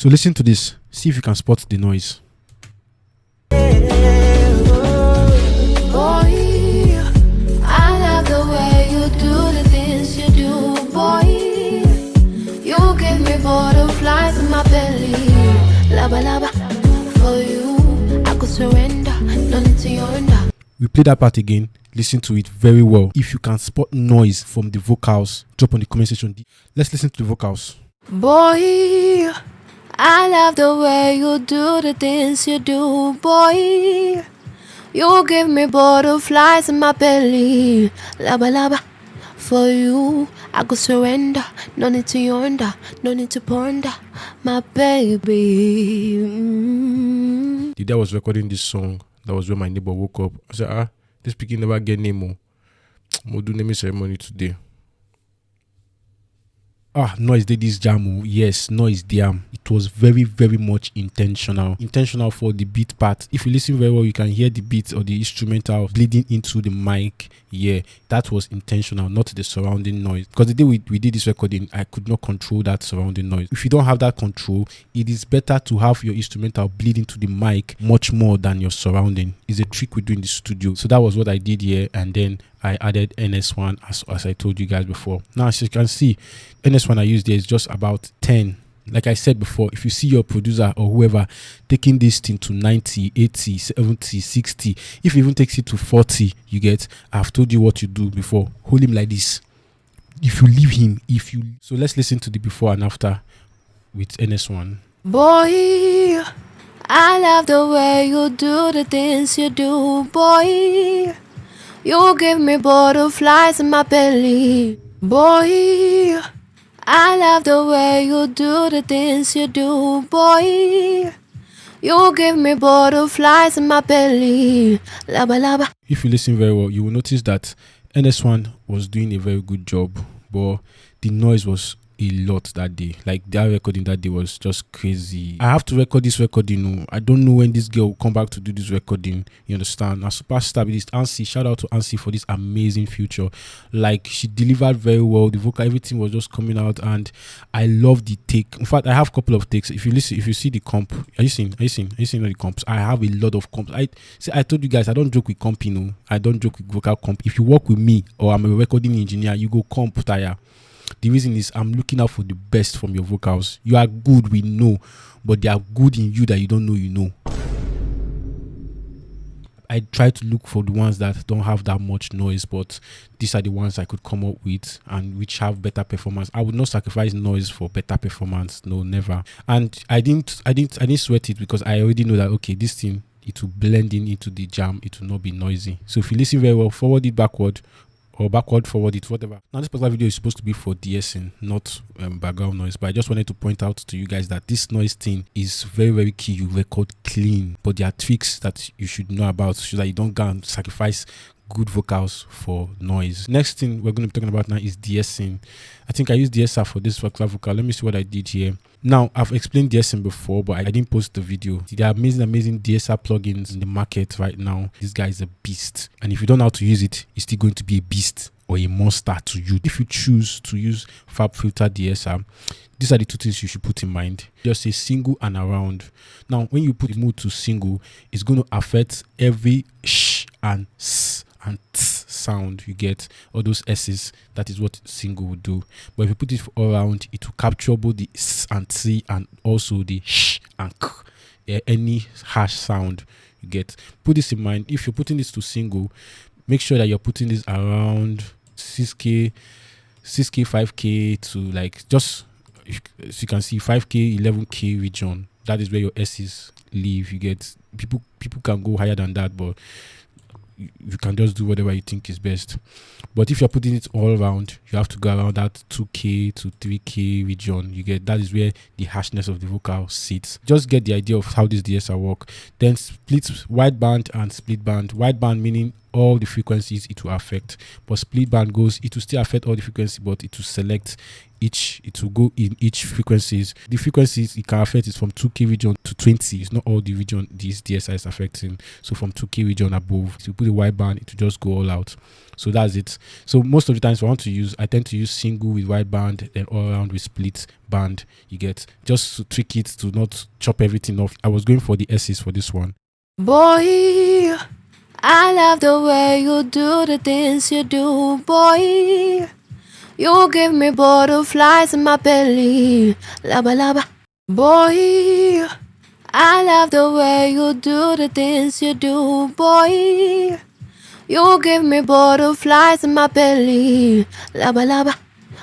So listen to this, see if you can spot the noise. Boy, I love the way you do the things you do, boy. You give me butterflies in my belly. Laba laba, for you, I could surrender, no need to yonder. We play that part again, listen to it very well. If you can spot noise from the vocals, drop on the comment section. Let's listen to the vocals. Boy, I love the way you do the things you do, boy. You give me butterflies in my belly. Laba laba, for you, I could surrender. No need to yonder, no need to ponder, my baby. The day I was recording this song, that was when my neighbor woke up. I said, this pikin never get name. We'll do naming ceremony today. Noise did this jam. Yes, noise jam. It was very, very much intentional for the beat part. If you listen very well, you can hear the beat or the instrumental bleeding into the mic. Yeah, that was intentional, not the surrounding noise. Because the day we did this recording, I could not control that surrounding noise. If you don't have that control, it is better to have your instrumental bleed into the mic much more than your surrounding. It's a trick we do in the studio. So that was what I did here, and then I added NS1 as I told you guys before. Now, as you can see, NS1 I used there is just about 10. Like I said before, if you see your producer or whoever taking this thing to 90, 80, 70, 60, if he even takes it to 40, you get, I've told you what you do before. Hold him like this. If you leave him, so let's listen to the before and after with NS1. Boy, I love the way you do the things you do, boy. You give me butterflies in my belly. Boy, I love the way you do the things you do, boy. You give me butterflies in my belly. Laba laba. If you listen very well, you will notice that NS1 was doing a very good job, but the noise was a lot that day. Like, that recording that day was just crazy. I have to record this recording. I don't know when this girl will come back to do this recording. You understand? Now, superstar with this Ansi. Shout out to Ansi for this amazing feature. Like, she delivered very well. The vocal, everything was just coming out, and I love the take. In fact, I have a couple of takes. If you listen, if you see the comp, are you seeing the comps? I have a lot of comps. I told you guys, I don't joke with comp. I don't joke with vocal comp. If you work with me or I'm a recording engineer, you go comp tire. The reason is I'm looking out for the best from your vocals. You are good, we know, but they are good in you that you don't know you know. I try to look for the ones that don't have that much noise, but these are the ones I could come up with and which have better performance. I would not sacrifice noise for better performance. No, never. And I didn't sweat it because I already know that, okay, this thing, it will blend in into the jam. It will not be noisy. So if you listen very well, forward it backward, or backward, forward it, whatever. Now, this particular video is supposed to be for de-essing, not background noise, but I just wanted to point out to you guys that this noise thing is very, very key. You record clean, but there are tricks that you should know about so that you don't go and sacrifice good vocals for noise. Next thing we're going to be talking about now is de-essing. I think I used De-Esser for this particular vocal. Let me see what I did here. Now, I've explained De-Essing before, but I didn't post the video. There are amazing De-Esser plugins in the market right now. This guy is a beast. And if you don't know how to use it, it's still going to be a beast or a monster to you. If you choose to use FabFilter De-Esser, these are the two things you should put in mind. Just say single and around. Now, when you put the mode to single, it's going to affect every sh and s and tss sound you get, all those s's. That is what single will do. But if you put it all around, it will capture both the s and t and also the sh and k, any harsh sound you get. Put this in mind. If you're putting this to single, make sure that you're putting this around 6k 5k to like just, as you can see, 5k 11k region. That is where your s's live. You get, people can go higher than that, but you can just do whatever you think is best. But if you're putting it all around, you have to go around that 2k to 3k region. You get, that is where the harshness of the vocal sits. Just get the idea of how this De-Esser work. Then split wideband and split band. Wideband meaning all the frequencies it will affect, but split band goes, it will still affect all the frequency, but it will select it will go in each frequencies. The frequencies it can affect is from 2K region to 20. It's not all the region this De-Esser is affecting. So from 2K region above, if you put a wideband, it will just go all out. So that's it. So most of the times I tend to use single with wideband, then all around with split band. You get, just to trick it to not chop everything off. I was going for the S's for this one. Boy, I love the way you do the things you do, boy. You give me butterflies in my belly, laba laba. Boy, I love the way you do the things you do, boy. You give me butterflies in my belly, laba laba,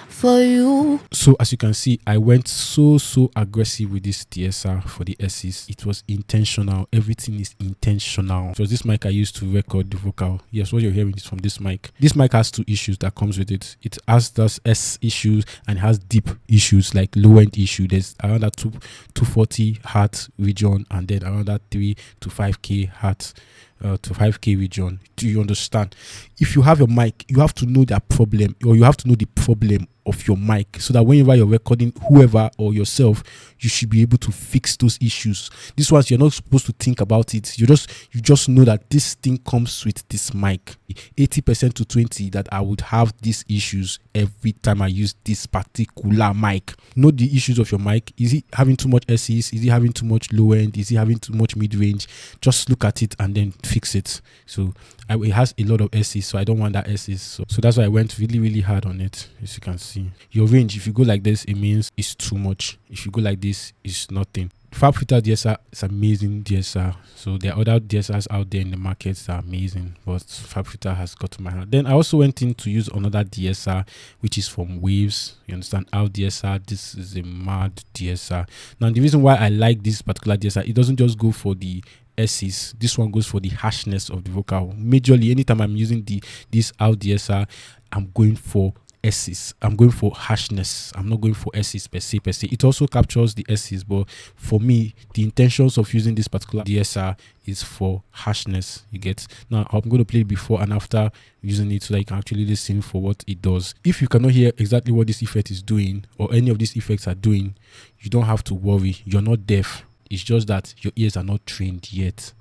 for you. So as you can see, I went so aggressive with this De-Esser for the S's. It was intentional. Everything is intentional. So this mic I used to record the vocal. Yes, what you're hearing is from this mic. This mic has two issues that comes with it. It has those S issues and has deep issues, like low end issue. There's around that 240 hertz region, and then around that 3 to 5K hertz to 5K region. Do you understand? If you have a mic, you have to know that problem, or you have to know the problem of your mic, so that whenever you're recording whoever or yourself, you should be able to fix those issues. This ones you're not supposed to think about it. You just know that this thing comes with this mic. 80% to 20 that I would have these issues every time I use this particular mic. Know the issues of your mic. Is it having too much SEs? Is it having too much low end? Is it having too much mid range? Just look at it and then fix it. So it has a lot of SEs, so I don't want that SEs. So that's why I went really hard on it. As you can see, your range, if you go like this, it means it's too much. If you go like this, it's nothing. FabFilter De-Esser is amazing De-Esser. So there are other De-Essers out there in the market that are amazing, but FabFilter has got to my hand. Then I also went in to use another De-Esser, which is from Waves. You understand? RDeEsser. This is a mad De-Esser. Now the reason why I like this particular De-Esser, it doesn't just go for the S's. This one goes for the harshness of the vocal. Majorly, anytime I'm using this RDeEsser, I'm going for S's. I'm going for harshness. I'm not going for S's per se. It also captures the S's, but for me, the intentions of using this particular De-Esser is for harshness. You get? Now I'm going to play it before and after using it so that you can actually listen for what it does. If you cannot hear exactly what this effect is doing, or any of these effects are doing, you don't have to worry. You're not deaf. It's just that your ears are not trained yet.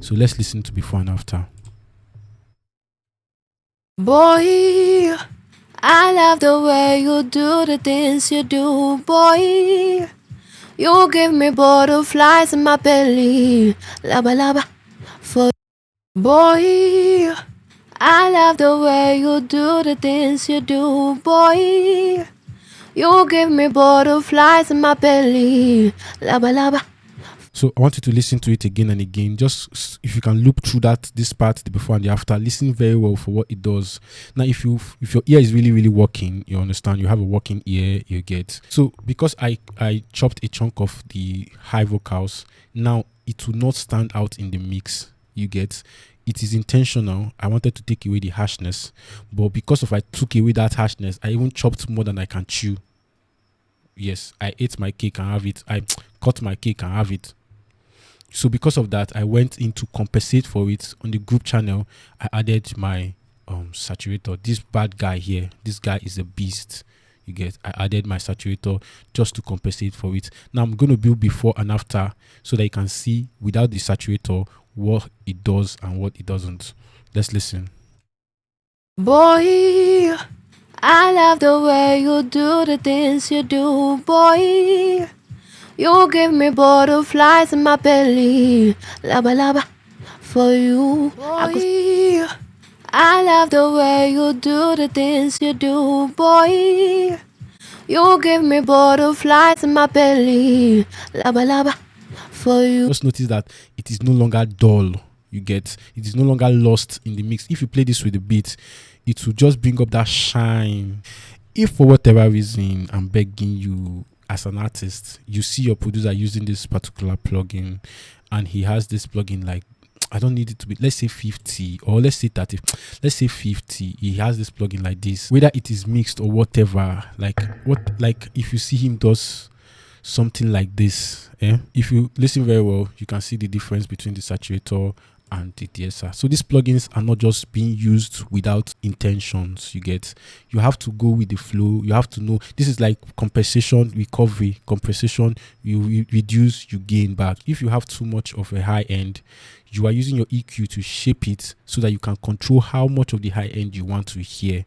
So let's listen to before and after. Boy, I love the way you do the things you do, boy. You give me butterflies in my belly, laba laba, for boy. I love the way you do the things you do, boy. You give me butterflies in my belly, laba laba. So I want you to listen to it again and again. Just if you can loop through this part, the before and the after, listen very well for what it does. Now, if your ear is really working, you understand, you have a working ear, you get. So because I chopped a chunk of the high vocals, now it will not stand out in the mix. You get. It is intentional. I wanted to take away the harshness, but because I took away that harshness, I even chopped more than I can chew. Yes, I ate my cake and have it. I cut my cake and have it. So because of that, I went in to compensate for it. On the group channel, I added my saturator. This bad guy here, this guy is a beast. You get? I added my saturator just to compensate for it. Now I'm going to build before and after so that you can see without the saturator what it does and what it doesn't. Let's listen. Boy, I love the way you do the things you do, boy. You give me butterflies in my belly, laba laba, for you. Boy, I love the way you do the things you do, boy. You give me butterflies in my belly, laba laba, for you. Just notice that it is no longer dull. You get? It is no longer lost in the mix. If you play this with the beat, it will just bring up that shine. If for whatever reason I'm begging you, as an artist, you see your producer using this particular plugin, and he has this plugin like, I don't need it to be, let's say 50 or let's say 30, let's say 50. He has this plugin like this, whether it is mixed or whatever, like if you see him does something like this, if you listen very well, you can see the difference between the saturator and the De-Esser. So these plugins are not just being used without intentions. You have to go with the flow. You have to know this is like compensation, recovery, compensation. You reduce, you gain back. If you have too much of a high end, you are using your EQ to shape it so that you can control how much of the high end you want to hear.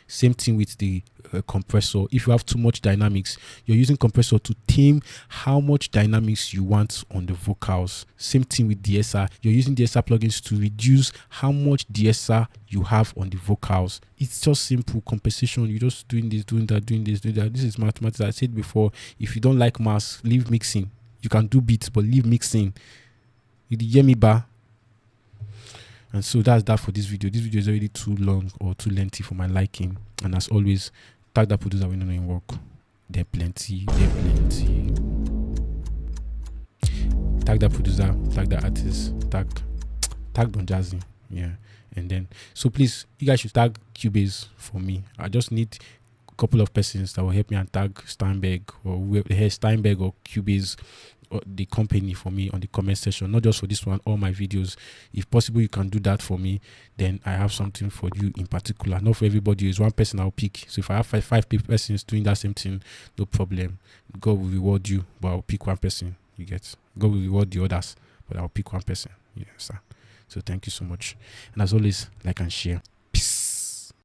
Same thing with the compressor. If you have too much dynamics, you're using compressor to tame how much dynamics you want on the vocals. Same thing with De-Esser. You're using De-Esser plugins to reduce how much De-Esser you have on the vocals. It's just simple compensation. You're just doing this, doing that, doing this, doing that. This is mathematics. I said before, if you don't like maths, leave mixing. You can do beats, but leave mixing. You hear me, ba? And so that's that for this video. This video is already too long or too lengthy for my liking. And as always, tag that producer we know in work. They're plenty. Tag that producer, tag that artist, tag Don Jazzy. Yeah. And then so please, you guys should tag Cubase for me. I just need a couple of persons that will help me and tag Steinberg or Steinberg or Cubase, the company, for me on the comment section, not just for this one, all my videos. If possible, you can do that for me, then I have something for you in particular. Not for everybody, it's one person I'll pick. So if I have five persons doing that same thing, no problem. God will reward you, but I'll pick one person. You get, God will reward the others, but I'll pick one person. You understand? So thank you so much, and as always, like and share.